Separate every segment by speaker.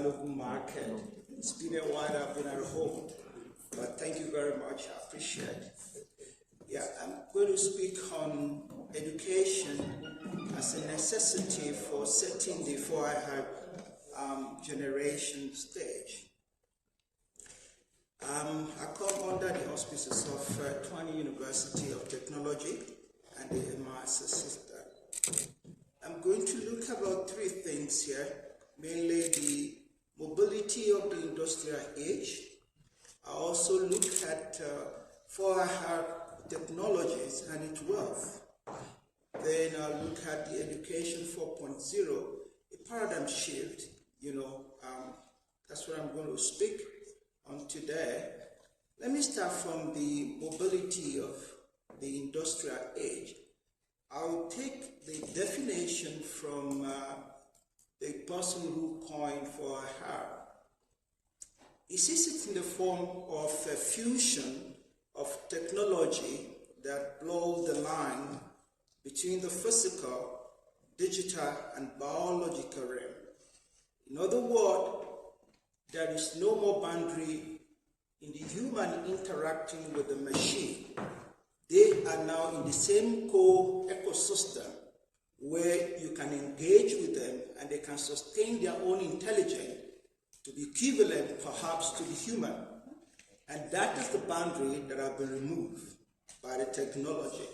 Speaker 1: valuable market. It's been a while I've been at home, but thank you very much. I appreciate it. Yeah, I'm going to speak on education as a necessity for setting the for-I-Had generation stage. I come under the auspices of Twani University of Technology and the MIS system. I'm going to look about three things here, mainly the mobility of the industrial age. I also look at for-I-Had technologies and its wealth. Then I'll look at the education 4.0, a paradigm shift, that's what I'm going to speak on today. Let me start from the mobility of the industrial age. I'll take the definition from the person who coined for-I-Had. He sees it in the form of a fusion of technology that blows the line between the physical, digital, and biological realm. In other words, there is no more boundary in the human interacting with the machine. They are now in the same ecosystem where you can engage with them and they can sustain their own intelligence to be equivalent perhaps to the human. And that is the boundary that has been removed by the technology.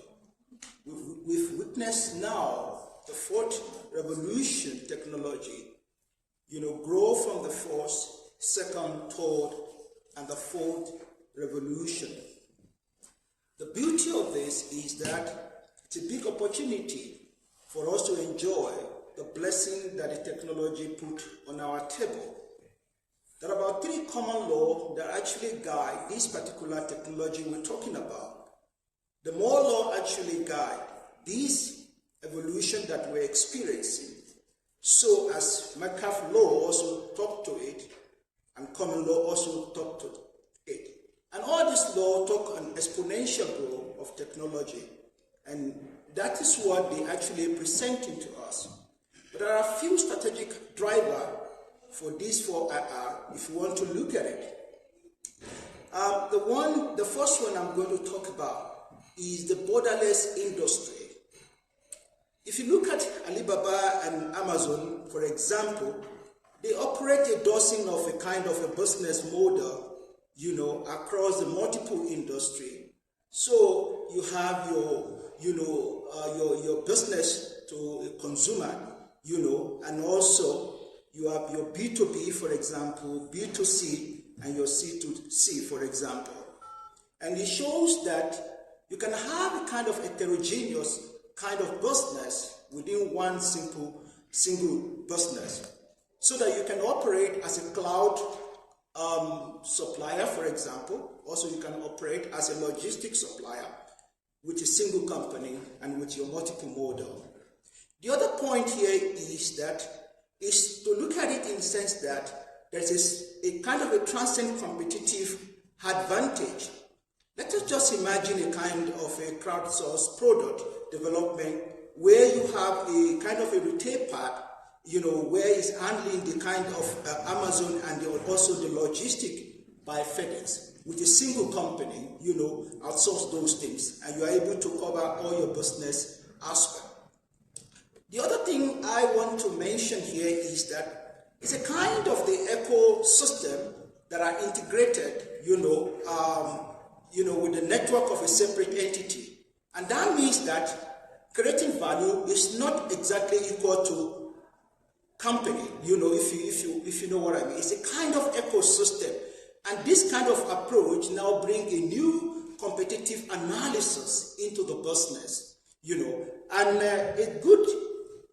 Speaker 1: We've witnessed now the fourth revolution technology, grow from the first, second, third, and the fourth revolution. The beauty of this is that it's a big opportunity for us to enjoy the blessing that the technology put on our table. There are about three common laws that actually guide this particular technology we're talking about. The more law actually guide this evolution that we're experiencing. So as Metcalfe law also talk to it, and common law also talk to it. And all this law talk on exponential growth of technology. And that is what they actually presenting to us. But there are a few strategic drivers for this for-I-Had, if you want to look at it. The first one I'm going to talk about is the borderless industry. If you look at Alibaba and Amazon, for example, they operate a dozen of a kind of a business model, across the multiple industry. So you have your business to a consumer, and also you have your B2B, for example, B2C, and your C2C, for example. And it shows that you can have a kind of heterogeneous kind of business within one single business, so that you can operate as a cloud supplier, for example. Also, you can operate as a logistics supplier with a single company and with your multiple model. The other point here is to look at it in the sense that there is a kind of a transcend competitive advantage. Let us just imagine a kind of a crowdsourced product development where you have a kind of a retail part, where it's handling the kind of Amazon and also the logistic by FedEx with a single company, outsource those things, and you are able to cover all your business aspect. The other thing I want to mention here is that it's a kind of the ecosystem that are integrated, with the network of a separate entity. And that means that creating value is not exactly equal to company, if you know what I mean. It's a kind of ecosystem. And this kind of approach now brings a new competitive analysis into the business, And a good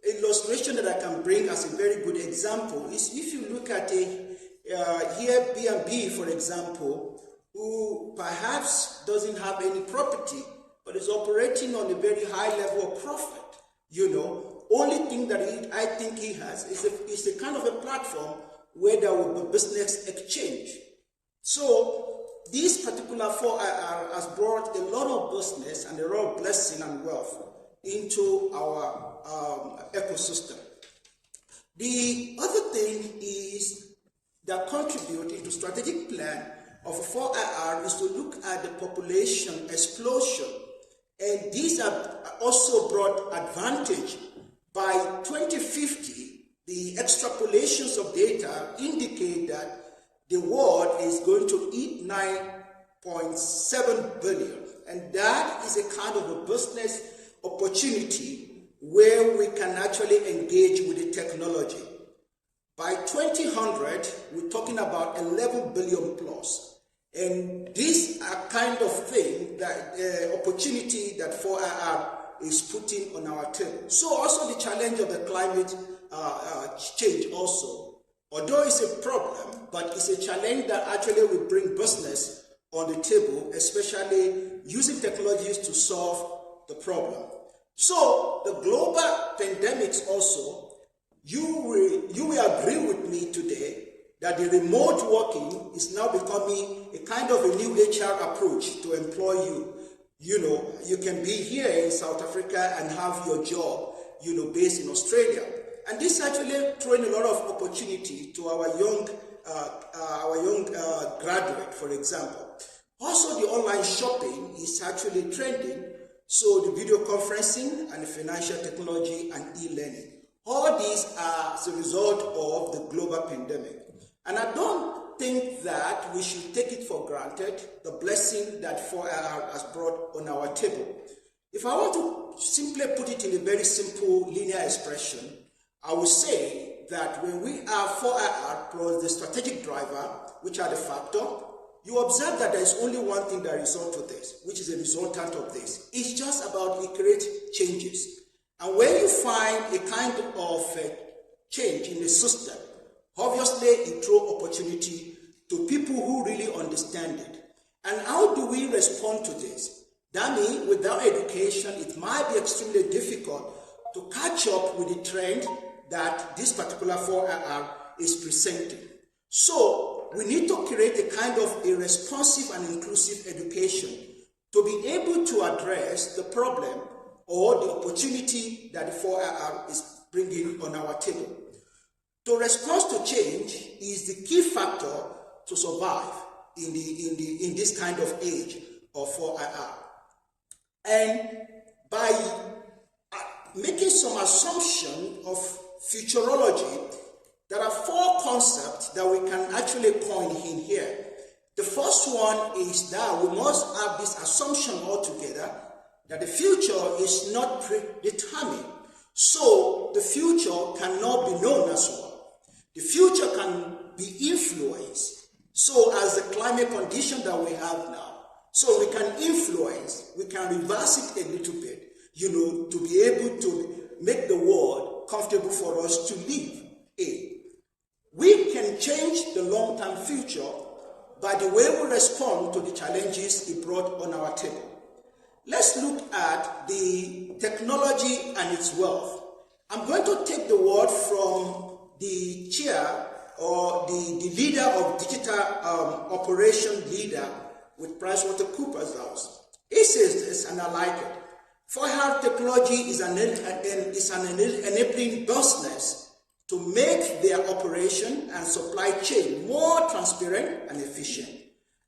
Speaker 1: illustration that I can bring as a very good example is if you look at here B&B, for example, who perhaps doesn't have any property, but is operating on a very high level of profit, Only thing that I think he has is a kind of a platform where there will be business exchange. So this particular for-I-Had has brought a lot of business and a lot of blessing and wealth into our ecosystem. The other thing is that contribute into strategic plan of 4IR is to look at the population explosion. And these have also brought advantage. By 2050, the extrapolations of data indicate that the world is going to eat 9.7 billion. And that is a kind of a business opportunity where we can actually engage with the technology. By 2100, we're talking about 11 billion plus. And this kind of thing, that opportunity that 4IR is putting on our table. So also the challenge of the climate change also. Although it's a problem, but it's a challenge that actually will bring business on the table, especially using technologies to solve the problem. So the global pandemics also, you will agree with me today that the remote working is now becoming a kind of a new HR approach to employ you. You know, you can be here in South Africa and have your job, based in Australia. And this actually throwing a lot of opportunity to our young graduate, for example. Also, the online shopping is actually trending. So the video conferencing and the financial technology and e-learning. All these are as a result of the global pandemic. And I don't think that we should take it for granted, the blessing that 4IR has brought on our table. If I want to simply put it in a very simple linear expression, I would say that when we are 4IR plus the strategic driver, which are the factor, you observe that there is only one thing that results to this, which is a resultant of this. It's just about we create changes. And when you find a kind of change in the system, obviously it throws opportunity to people who really understand it. And how do we respond to this? That means without education, it might be extremely difficult to catch up with the trend that this particular 4IR is presenting. So we need to create a kind of a responsive and inclusive education to be able to address the problem or the opportunity that the 4IR is bringing on our table. To respond to change is the key factor to survive in this kind of age of 4IR. And by making some assumption of futurology, there are four concepts that we can actually coin in here. The first one is that we must have this assumption altogether that the future is not predetermined. So the future cannot be known as well. The future can be influenced. So as the climate condition that we have now, so we can influence, we can reverse it a little bit, to be able to make the world comfortable for us to live in. We can change the long-term future by the way we respond to the challenges it brought on our table. Let's look at the technology and its wealth. I'm going to take the word from the chair or the leader of digital operation leader with PricewaterhouseCoopers House. He says this, and I like it. 4IR technology is an enabling business to make their operation and supply chain more transparent and efficient.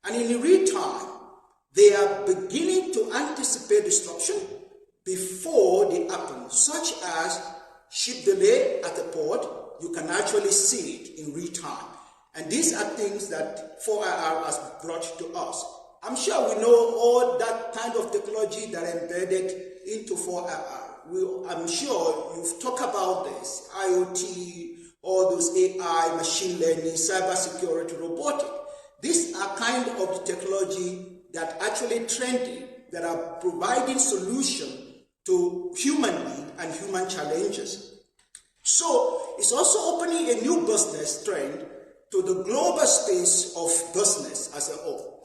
Speaker 1: And in real time, they are beginning to anticipate disruption before they happen, such as ship delay at the port. You can actually see it in real time. And these are things that 4IR has brought to us. I'm sure we know all that kind of technology that are embedded into 4IR. I'm sure you've talked about this, IoT, all those AI, machine learning, cybersecurity, robotic. These are kind of the technology that actually trending, that are providing solution to human need and human challenges. So it's also opening a new business trend to the global space of business as a whole.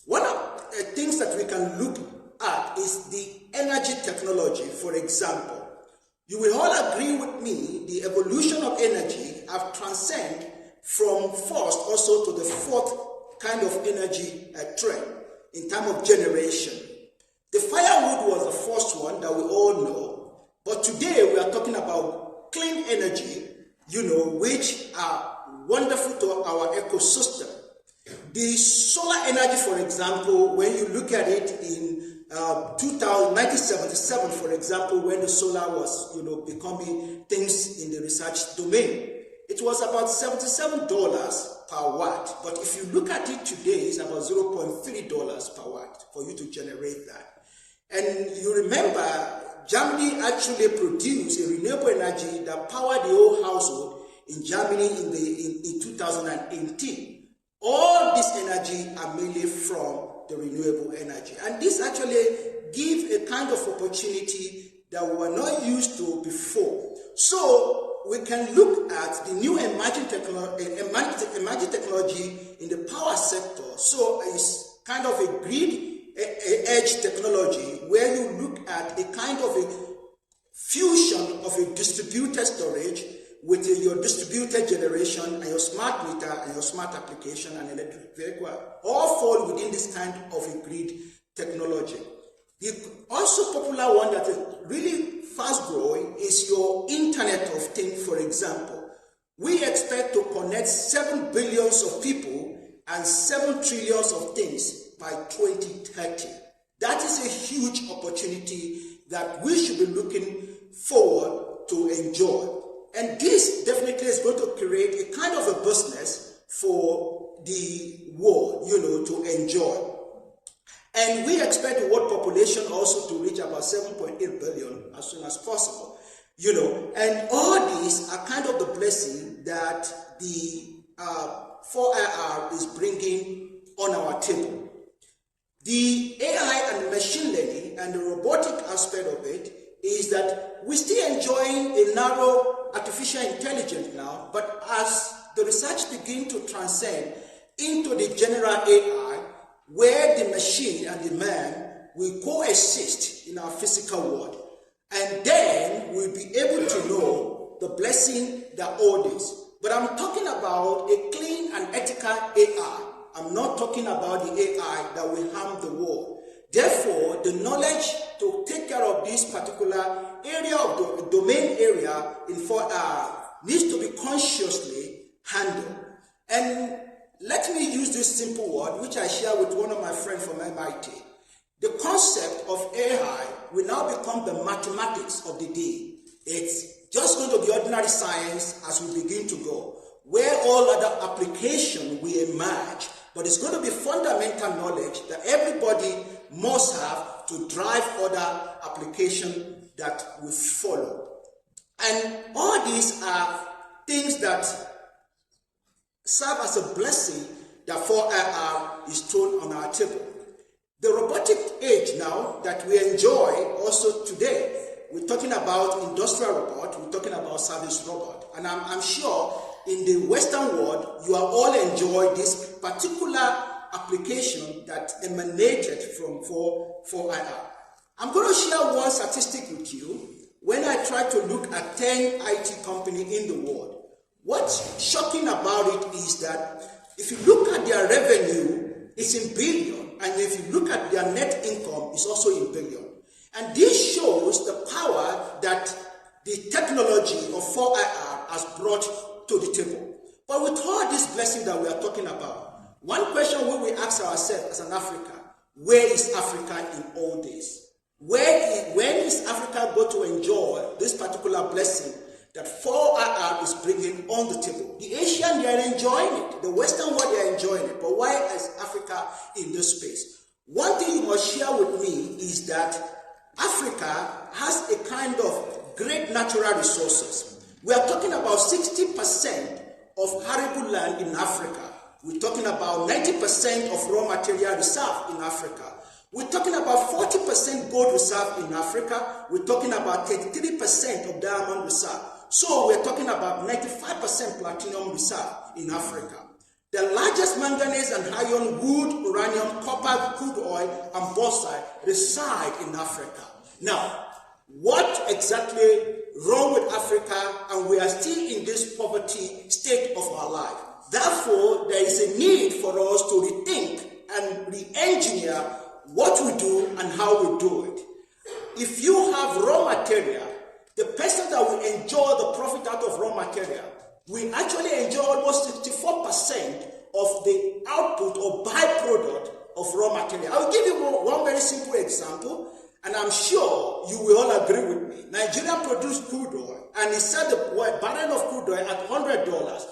Speaker 1: One of the things that we can look at is the energy technology, for example. You will all agree with me, the evolution of energy have transcended from first also to the fourth kind of energy trend in terms of generation. The firewood was the first one that we all know, but today we are talking about clean energy, which are wonderful to our ecosystem. The solar energy, for example, when you look at it in 1977, for example, when the solar was, becoming things in the research domain, it was about $77 per watt. But if you look at it today, it's about $0.3 per watt for you to generate that. And you remember, Germany actually produced a renewable energy that powered the whole household in Germany in 2018. All this energy are mainly from the renewable energy. And this actually gives a kind of opportunity that we were not used to before. So we can look at the new emerging technology in the power sector. So it's kind of a grid edge technology where you look at a kind of a fusion of a distributed storage with your distributed generation and your smart meter and your smart application and electric vehicle, all fall within this kind of a grid technology. The also popular one that is really fast growing is your Internet of Things, for example. We expect to connect 7 billion of people and 7 trillion of things by 2030. That is a huge opportunity that we should be looking forward to enjoy. And this definitely is going to create a kind of a business for the world, to enjoy. And we expect the world population also to reach about 7.8 billion as soon as possible, And all these are kind of the blessing that the 4IR is bringing on our table. The AI and machine learning and the robotic aspect of it is that we're still enjoying a narrow artificial intelligence now, but as the research begins to transcend into the general AI, where the machine and the man will coexist in our physical world, and then we'll be able to know the blessing that all this. But I'm talking about a clean and ethical AI. I'm not talking about the AI that will harm the world. Therefore, the knowledge to take care of this particular area of the domain area in 4R needs to be consciously handled. And let me use this simple word, which I share with one of my friends from MIT. The concept of AI will now become the mathematics of the day. It's just going to be ordinary science as we begin to go, where all other applications will emerge. But it's going to be fundamental knowledge that everybody must have to drive other applications that will follow. And all these are things that serve as a blessing that 4IR is thrown on our table. The robotic age now that we enjoy also today, we're talking about industrial robot, we're talking about service robot. And I'm sure in the Western world, you are all enjoy this particular application that emanated from 4IR. I'm going to share one statistic with you. When I try to look at 10 IT companies in the world, what's shocking about it is that if you look at their revenue, it's in billion, and if you look at their net income, it's also in billion. And this shows the power that the technology of 4IR has brought to the table. But with all this blessing that we are talking about, one question we ask ourselves as an African, where is Africa in all this? When is Africa going to enjoy this particular blessing that 4IR is bringing on the table? The Asian, they are enjoying it. The Western world, they are enjoying it. But why is Africa in this space? One thing you must share with me is that Africa has a kind of great natural resources. We are talking about 60% of arable land in Africa. We're talking about 90% of raw material reserve in Africa. We're talking about 40% gold reserve in Africa. We're talking about 33% of diamond reserve. So we're talking about 95% platinum reserve in Africa. The largest manganese and iron, wood, uranium, copper, crude oil, and bauxite reside in Africa. Now, what exactly wrong with Africa, and we are still in this poverty state of our life? Therefore, there is a need for us to rethink and re-engineer what we do and how we do it. If you have raw material, the person that will enjoy the profit out of raw material we actually enjoy almost 64% of the output or byproduct of raw material. I'll give you one very simple example, and I'm sure you will all agree with me. Nigeria produced crude oil, and it said the barrel of crude oil at $100.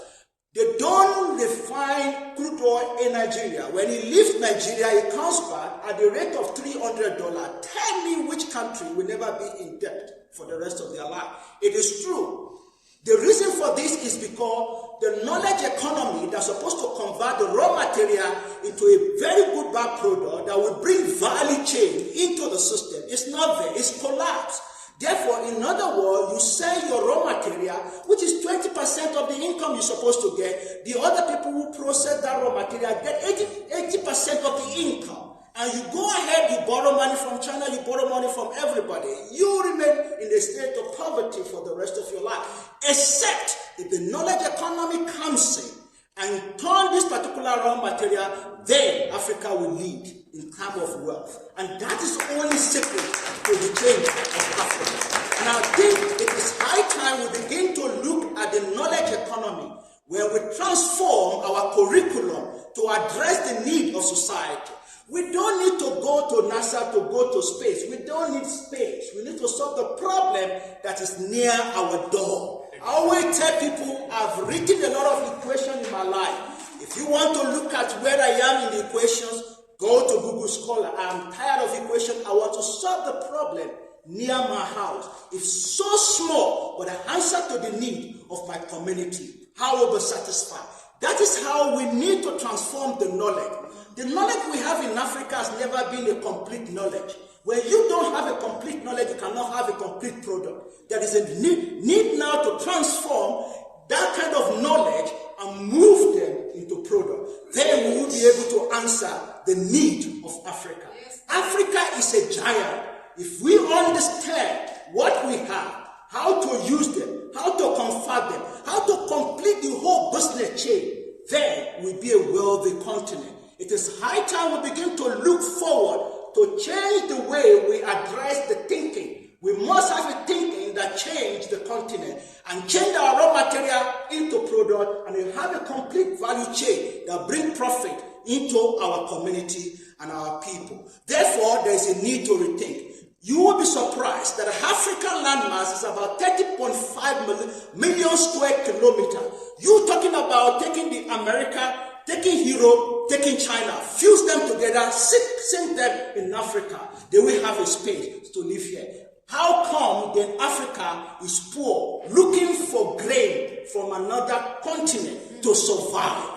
Speaker 1: They don't refine crude oil in Nigeria. When it leaves Nigeria, it comes back at the rate of $300. Tell me which country will never be in debt for the rest of their life. It is true. The reason for this is because the knowledge economy that's supposed to convert the raw material into a very good byproduct that will bring value chain into the system is not there. It's collapsed. Therefore, in other words, you sell your raw material, which is 20% of the income you're supposed to get. The other people who process that raw material get 80% of the income. And you go ahead, you borrow money from China, you borrow money from everybody. You remain in a state of poverty for the rest of your life. Except if the knowledge economy comes in and turn this particular raw material, then Africa will lead in terms of wealth. And that is the only secret to the change of Africa. And I think it is high time we begin to look at the knowledge economy, where we transform our curriculum to address the need of society. We don't need to go to NASA to go to space. We don't need space. We need to solve the problem that is near our door. I always tell people I've written a lot of equations in my life. If you want to look at where I am in the equations, go to Google Scholar. I'm tired of equations. I want to solve the problem near my house. It's so small, but an answer to the need of my community. How will be satisfied? That is how we need to transform the knowledge. The knowledge we have in Africa has never been a complete knowledge. When you don't have a complete knowledge, you cannot have a complete product. There is a need now to transform that kind of knowledge and move them into product. Then we will be able to answer the need of Africa. Africa is a giant. If we understand what we have, how to use them, how to convert them, how to complete the whole business chain, then we'll be a wealthy continent. It is high time we begin to look forward to change the way we address the thinking. We must have a thinking that change the continent and change our raw material into product, and we have a complete value chain that bring profit into our community and our people. Therefore, there is a need to rethink. You will be surprised that African landmass is about 30.5 million square kilometers. You talking about taking the America, taking Europe, taking China, fuse them together, sink them in Africa. They will have a space to live here. How come then Africa is poor, looking for grain from another continent to survive?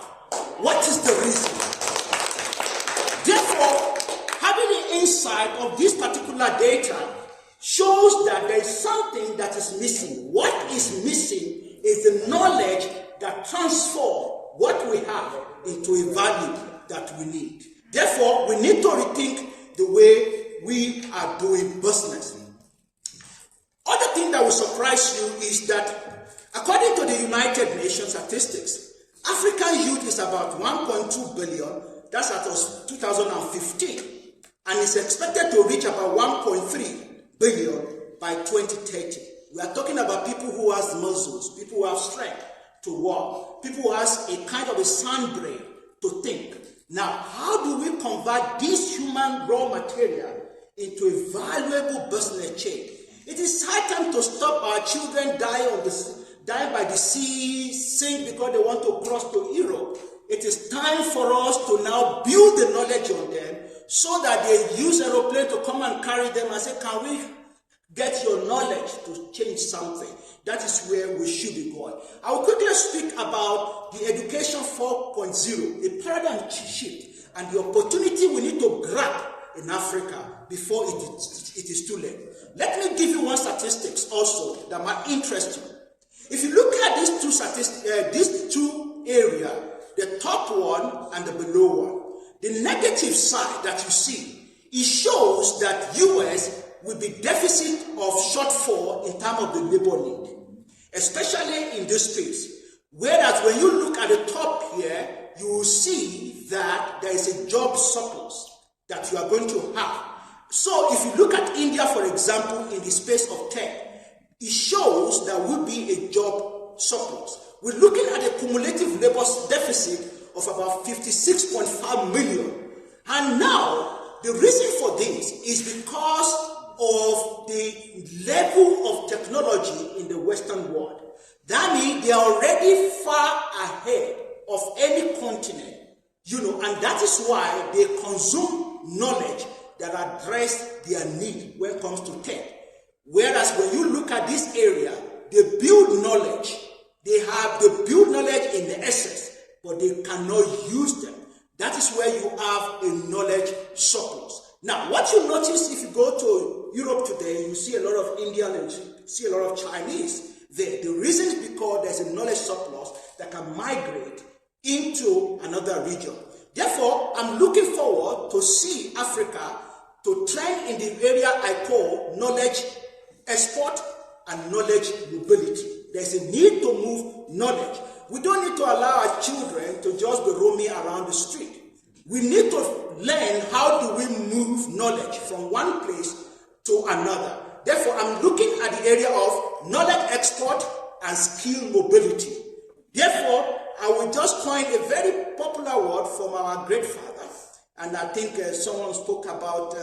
Speaker 1: What is the reason? Therefore, having the insight of this particular data shows that there is something that is missing. What is missing is the knowledge that transforms what we have into a value that we need. Therefore, we need to rethink the way we are doing business. Other thing that will surprise you is that according to the United Nations statistics, African youth is about 1.2 billion. That's as of 2015. And it's expected to reach about 1.3 billion by 2030. We are talking about people who have muscles, people who have strength to walk, people who have a kind of a sound brain to think. Now, how do we convert this human raw material into a valuable business chain? It is high time to stop our children dying by the sea, sink because they want to cross to Europe. It is time for us to now build the knowledge on them so that they use aeroplane to come and carry them and say, can we get your knowledge to change something? That is where we should be going. I will quickly speak about the Education 4.0, a paradigm shift, and the opportunity we need to grab in Africa before it is too late. Let me give you one statistics also that might interest you. If you look at these two areas, the top one and the below one, the negative side that you see, it shows that US will be deficit of shortfall in terms of the labor need, especially in this space. Whereas when you look at the top here, you will see that there is a job surplus that you are going to have. So if you look at India, for example, in the space of tech, it shows there will be a job surplus. we're looking at a cumulative labor deficit of about 56.5 million. And now, the reason for this is because of the level of technology in the Western world. That means they are already far ahead of any continent, and that is why they consume knowledge that address their need when it comes to tech. Whereas when you look at this area, they build knowledge. They build knowledge in the essence, but they cannot use them. That is where you have a knowledge surplus. Now, what you notice if you go to Europe today, you see a lot of Indian and you see a lot of Chinese there. The reason is because there's a knowledge surplus that can migrate into another region. Therefore, I'm looking forward to see Africa to trend in the area I call knowledge export and knowledge mobility. There's a need to move knowledge. We don't need to allow our children to just be roaming around the street. We need to learn how do we move knowledge from one place to another. Therefore, I'm looking at the area of knowledge export and skill mobility. Therefore, I will just coin a very popular word from our great father, and I think someone spoke about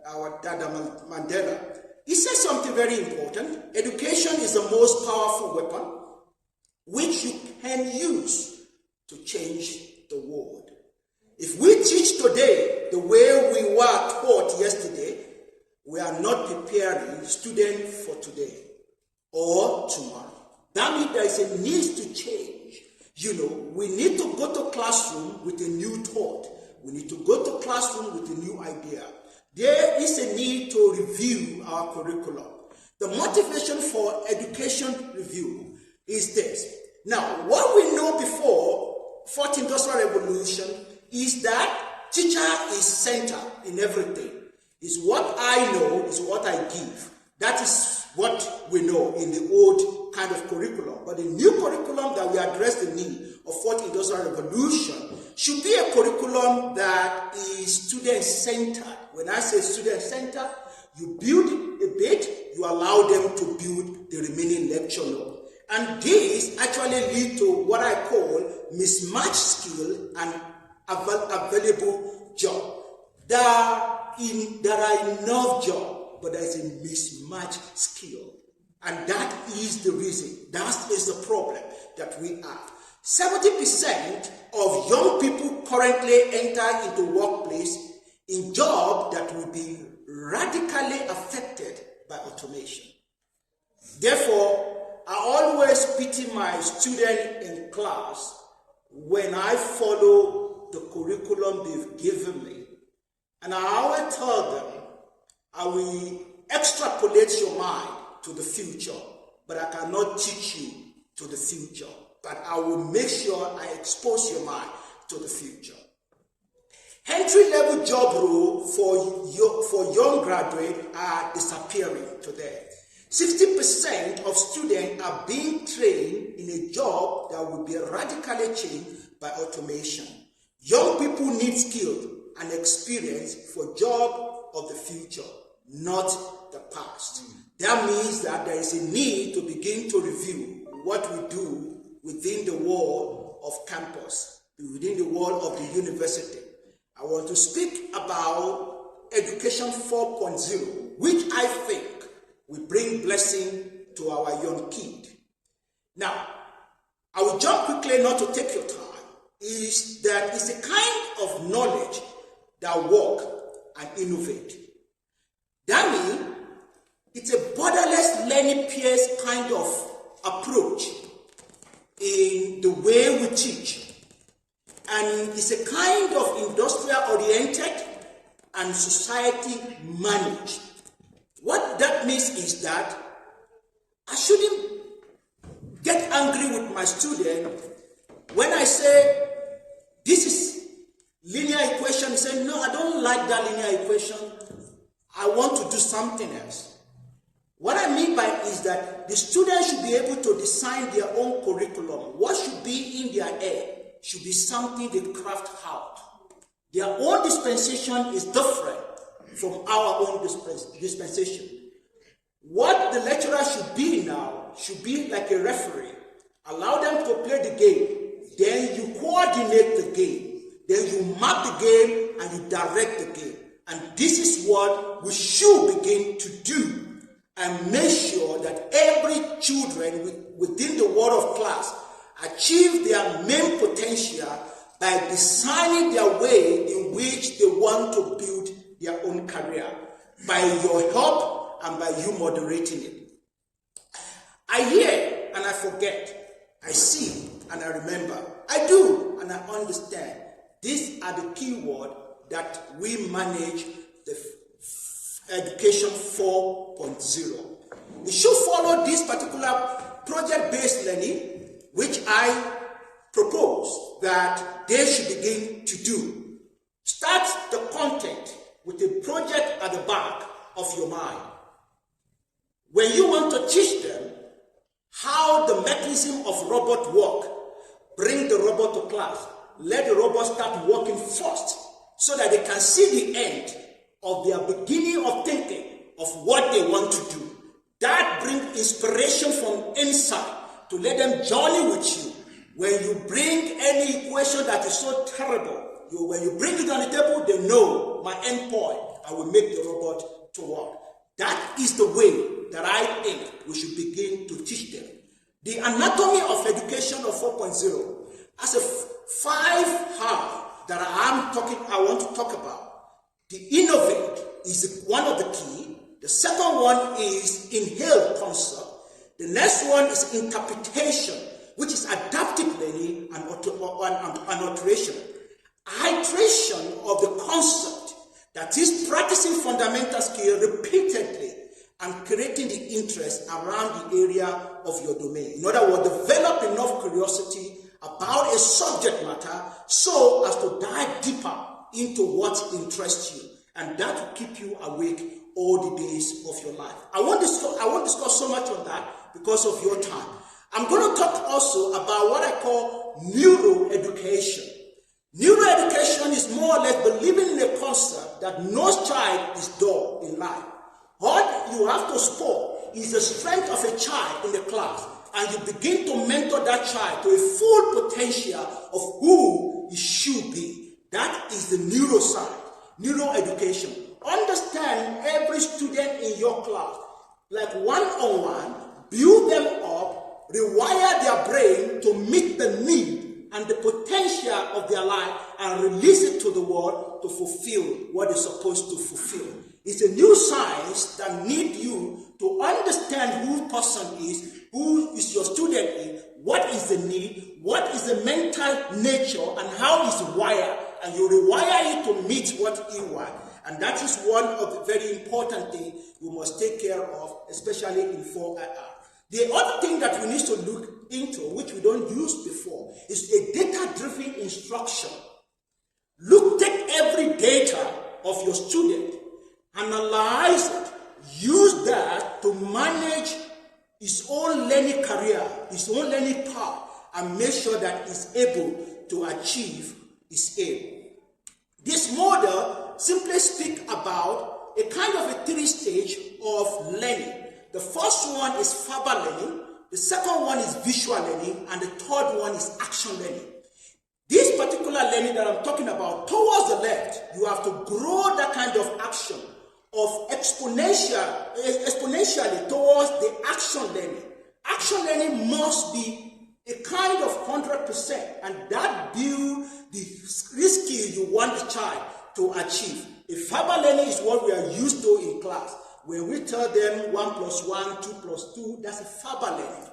Speaker 1: our Dada Mandela. He said something very important. Education is the most powerful weapon which you can use to change the world. If we teach today the way we were taught yesterday, we are not preparing students for today or tomorrow. That means there is a need to change. We need to go to classroom with a new thought. We need to go to classroom with a new idea. There is a need to review our curriculum. The motivation for education review is this. Now, what we know before Fourth Industrial Revolution is that teacher is center in everything. Is what I know, is what I give. That is what we know in the old kind of curriculum. But the new curriculum that we address the need of Fourth Industrial Revolution should be a curriculum that is student-centered. When I say student-centered, you build a bit, you allow them to build the remaining lecture note. And this actually leads to what I call mismatched skill and available job. There are enough jobs, but there is a mismatched skill. And that is the reason, that is the problem that we have. 70% of young people currently enter into workplace in jobs that will be radically affected by automation. Therefore, I always pity my student in class when I follow the curriculum they've given me. And I always tell them, I will extrapolate your mind to the future, but I cannot teach you to the future. But I will make sure I expose your mind to the future. Entry-level job roles for young graduates are disappearing today. 60% of students are being trained in a job that will be radically changed by automation. Young people need skill and experience for job of the future, not the past. That means that there is a need to begin to review what we do within the wall of campus, within the wall of the university. I want to speak about Education 4.0, which I think will bring blessing to our young kid. Now, I will jump quickly not to take your time. Is that it's a kind of knowledge that work and innovate. That means it's a borderless learning peers kind of approach in the way we teach. And it's a kind of industrial-oriented and society-managed. What that means is that I shouldn't get angry with my student when I say, this is linear equation. He said, no, I don't like that linear equation. I want to do something else. What I mean by is that the students should be able to design their own curriculum. What should be in their head should be something they craft out. Their own dispensation is different from our own dispensation. What the lecturer should be now should be like a referee allow them to play the game, then you coordinate the game, then you map the game and you direct the game. And this is what we should begin to do and make sure that every children within the world of class achieve their main potential by designing their way in which they want to build their own career, by your help and by you moderating it. I hear and I forget, I see and I remember, I do and I understand. These are the key words that we manage the Education 4.0. We should follow this particular project-based learning, which I propose that they should begin to do. Start the content with a project at the back of your mind. When you want to teach them how the mechanism of robot work, bring the robot to class. Let the robot start working first so that they can see the end of their beginning of thinking of what they want to do. That brings inspiration from inside to let them journey with you. When you bring any equation that is so terrible, when you bring it on the table, they know my end point. I will make the robot to work. That is the way that I think we should begin to teach them. The anatomy of education of 4.0 as a 5 that I want to talk about. The innovate is one of the key. The second one is inhaled concept. The next one is interpretation, which is adaptive learning and alteration. Iteration of the concept, that is practicing fundamental skill repeatedly and creating the interest around the area of your domain. In other words, develop enough curiosity about a subject matter so as to dive deeper into what interests you, and that will keep you awake all the days of your life. I won't discuss so much on that because of your time. I'm going to talk also about what I call neuroeducation. Neuroeducation is more or less believing in a concept that no child is dull in life. What you have to score is the strength of a child in the class, and you begin to mentor that child to a full potential of who he should be. That is the neuroscience, neuroeducation. Understand every student in your class, like one-on-one, build them up, rewire their brain to meet the need and the potential of their life and release it to the world to fulfill what it's supposed to fulfill. It's a new science that needs you to understand who person is, who is your student is, what is the need, what is the mental nature, and how is wired, and you rewire it to meet what you want. And that is one of the very important things you must take care of, especially in 4IR. The other thing that we need to look into, which we don't use before, is a data-driven instruction. Take every data of your student, analyze it, use that to manage his own learning career, his own learning path, and make sure that he's able to achieve his aim. This model simply speaks about a kind of a 3-stage of learning. The first one is verbal learning, the second one is visual learning, and the third one is action learning. This particular learning that I'm talking about, towards the left, you have to grow that kind of action of exponentially towards the action learning. Action learning must be a kind of 100%, and that builds the skill you want the child to achieve. A verbal learning is what we are used to in class. When we tell them 1 + 1, 2 + 2, that's a verbal learning.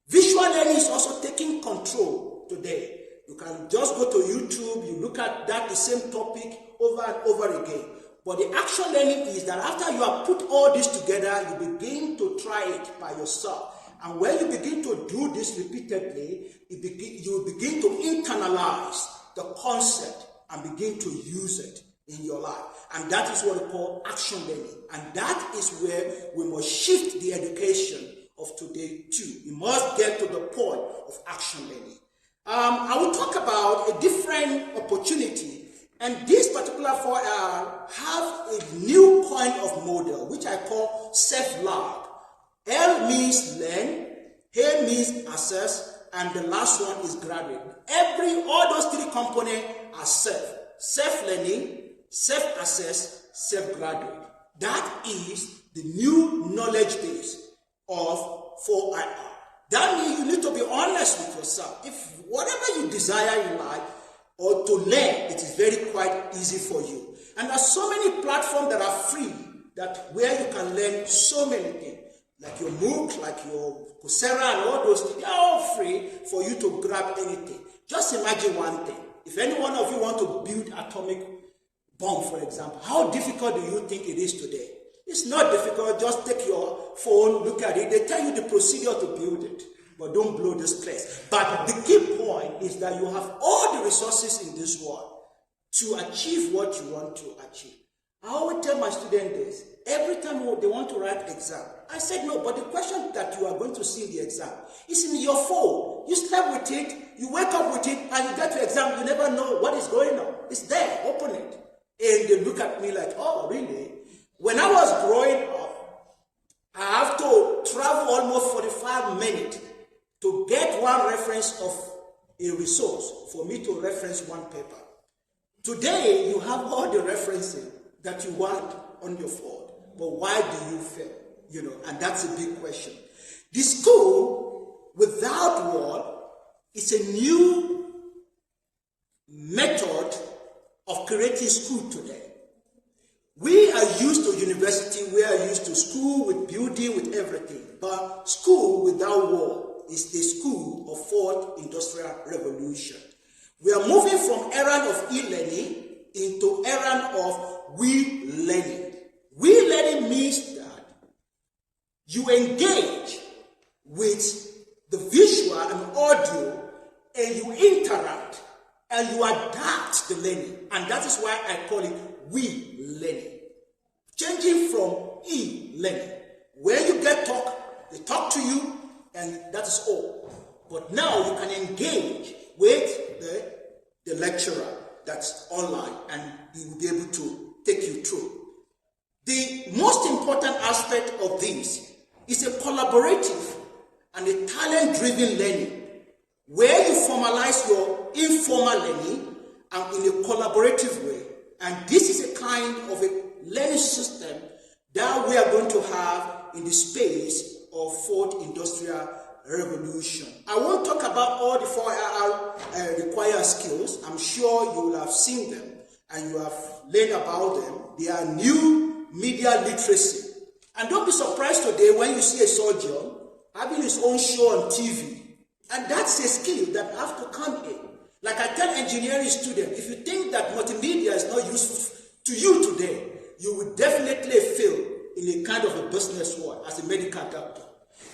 Speaker 1: Visual learning is also taking control today. You can just go to YouTube, you look at that, the same topic over and over again. But the action learning is that after you have put all this together, you begin to try it by yourself. And when you begin to do this repeatedly, you begin to internalize the concept and begin to use it in your life. And that is what we call action learning. And that is where we must shift the education of today too. We must get to the point of action learning. I will talk about a different opportunity, and this particular 4R have a new kind of model which I call self-lab. L means learn, A means assess, and the last one is graduate. All those three components are self-learning, self-assess, self-graduate. That is the new knowledge base of 4IR. That means you need to be honest with yourself. If whatever you desire in life or to learn, it is very quite easy for you. And there are so many platforms that are free where you can learn so many things. Like your MOOC, like your Coursera and all those things, they are all free for you to grab anything. Just imagine one thing. If any one of you want to build atomic bomb, for example, how difficult do you think it is today? It's not difficult. Just take your phone, look at it. They tell you the procedure to build it. But don't blow this place. But the key point is that you have all the resources in this world to achieve what you want to achieve. I always tell my students this. Every time they want to write exam, I said, no, but the question that you are going to see in the exam is in your phone. You slept with it, you wake up with it, and you get to exam, you never know what is going on. It's there, open it. And they look at me like, oh, really? When I was growing up, I have to travel almost 45 minutes to get one reference of a resource for me to reference one paper. Today, you have all the references that you want on your phone. But why do you fail? And that's a big question. The school without wall is a new method of creating school today. We are used to university, we are used to school with building, with everything. But school without wall is the school of fourth industrial revolution. We are moving from era of e-learning into era of we learning. We learning means that you engage with the visual and audio and you interact and you adapt the learning. And that is why I call it we learning. Changing from e-learning. Where you get talk, they talk to you and that is all. But now you can engage with the lecturer that's online and he will be able to take you through. The most important aspect of this is a collaborative and a talent-driven learning where you formalize your informal learning and in a collaborative way. And this is a kind of a learning system that we are going to have in the space of fourth industrial revolution. I won't talk about all the 4IR required skills. I'm sure you will have seen them and you have learned about them. They are new media literacy. And don't be surprised today when you see a surgeon having his own show on TV. And that's a skill that have to come in. Like I tell engineering students, if you think that multimedia is not useful to you today, you will definitely fail in a kind of a business world as a medical doctor.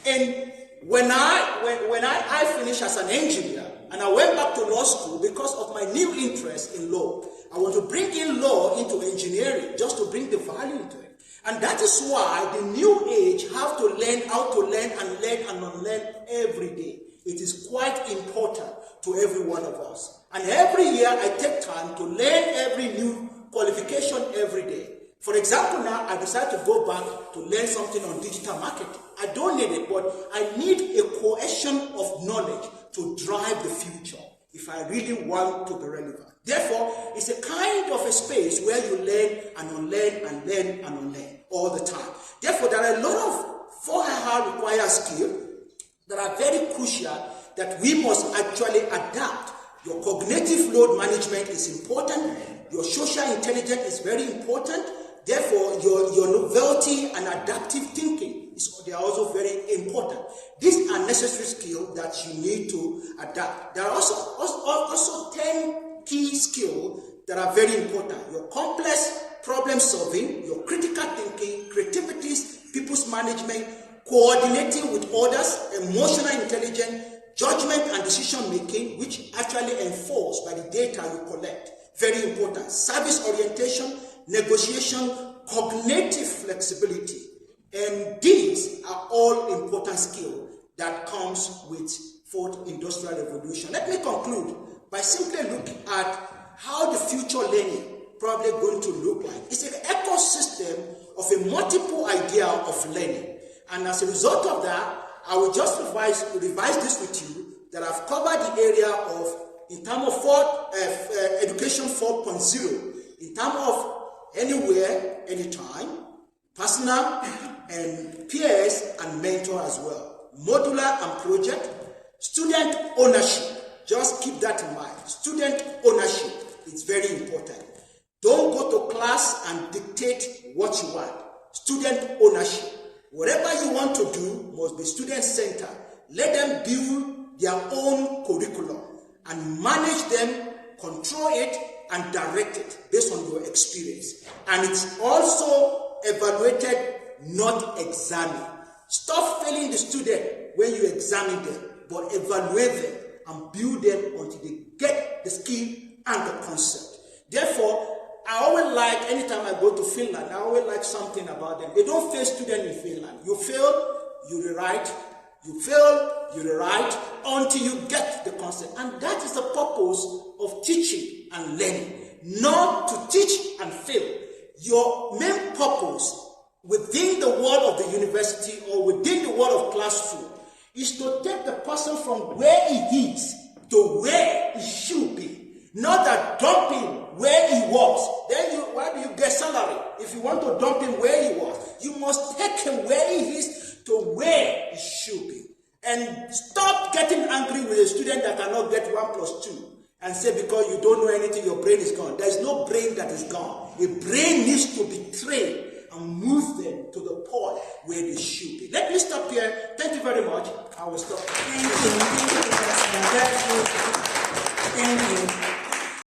Speaker 1: And when I finished as an engineer and I went back to law school because of my new interest in law, I want to bring in law into engineering just to bring the value into it. And that is why the new age have to learn how to learn and unlearn every day. It is quite important to every one of us. And every year I take time to learn every new qualification every day. For example, now I decided to go back to learn something on digital marketing. I don't need it, but I need a cohesion of knowledge to drive the future if I really want to be relevant. Therefore, it's a kind of a space where you learn and unlearn and learn and unlearn all the time. Therefore, there are a lot of 4IR required skills that are very crucial that we must actually adapt. Your cognitive load management is important. Your social intelligence is very important. Therefore, your novelty and adaptive thinking they are also very important. These are necessary skills that you need to adapt. There are also 10 key skills that are very important. Your complex problem solving, your critical thinking, creativity, people's management, coordinating with others, emotional intelligence, judgment and decision making, which actually enforced by the data you collect. Very important. Service orientation, negotiation, cognitive flexibility. And these are all important skills that comes with fourth industrial revolution. Let me conclude by simply looking at how the future learning probably going to look like. It's an ecosystem of a multiple idea of learning. And as a result of that, I will just revise this with you that I've covered the area of, in terms of education 4.0, in terms of anywhere, anytime, personal and peers and mentor as well. Modular and project, student ownership, just keep that in mind. Student ownership is very important. Don't go to class and dictate what you want. Student ownership. Whatever you want to do must be student-centered. Let them build their own curriculum and manage them, control it, and direct it based on your experience. And it's also evaluated, not examined. Stop failing the student when you examine them, but evaluate them and build them until they get the skill and the concept. Therefore, I always like, anytime I go to Finland, I always like something about them. They don't fail students in Finland. You fail, you rewrite. You fail, you rewrite until you get the concept. And that is the purpose of teaching and learning. Not to teach and fail. Your main purpose within the world of the university or within the world of classroom is to take the person from where he is to where he should be. Not that dump him where he was. Then why do you get salary? If you want to dump him where he was, you must take him where he is to where he should be. And stop getting angry with a student that cannot get 1+2 and say because you don't know anything, your brain is gone. There is no brain that is gone. A brain needs to be trained and move them to the point where they should be. Let me stop here. Thank you very much. I will stop.
Speaker 2: Thank you. Thank you, Professor. Thank you.